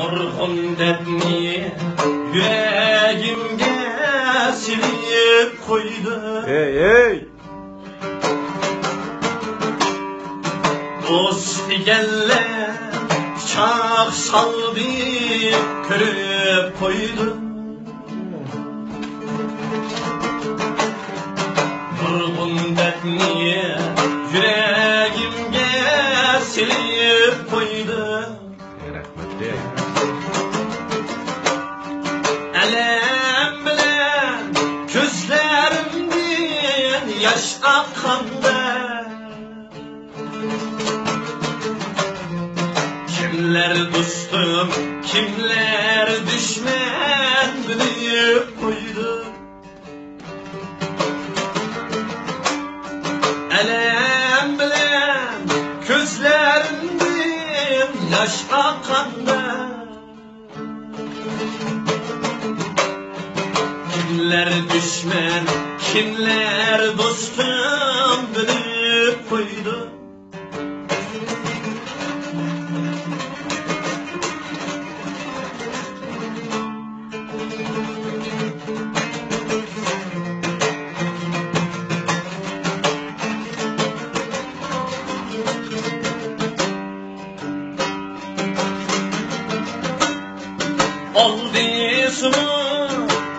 Nurgun derdini yüreğimge silip koydu. Hey! Dost geller çak saldı kırıp koydu. Nurgun derdini yüreğimge silip koydu. Rahmetli. Elem bilen gözlerimden yaş akanda, kimler dostum, kimler düşman bilip koydu. Elem bilen gözlerimden yaş akanda, kimler düşman, kimler dostum bilip koydu. Aldısını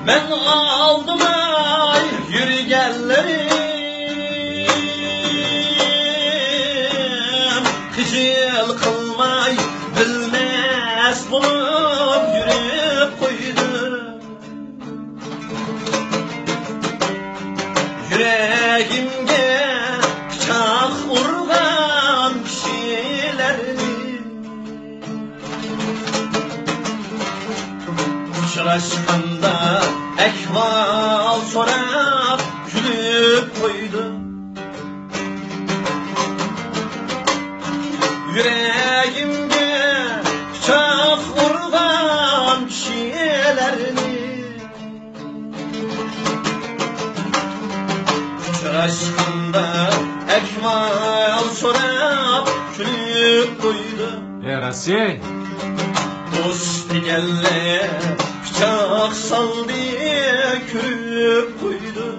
ben aldım ay yürüyenlerim, hicil kılmay bilmez bulup yürüp koydu. Yüreğimge bıçak vurgan kişilerini, uçraşkanda ehval sorap gülüp koydu. Yüreğimge bıçak vurgan kişilerini, uçraşkanda ehval sorap gülüp koydu. Yarası. Dost geller bıçak saldı kürüp koydu.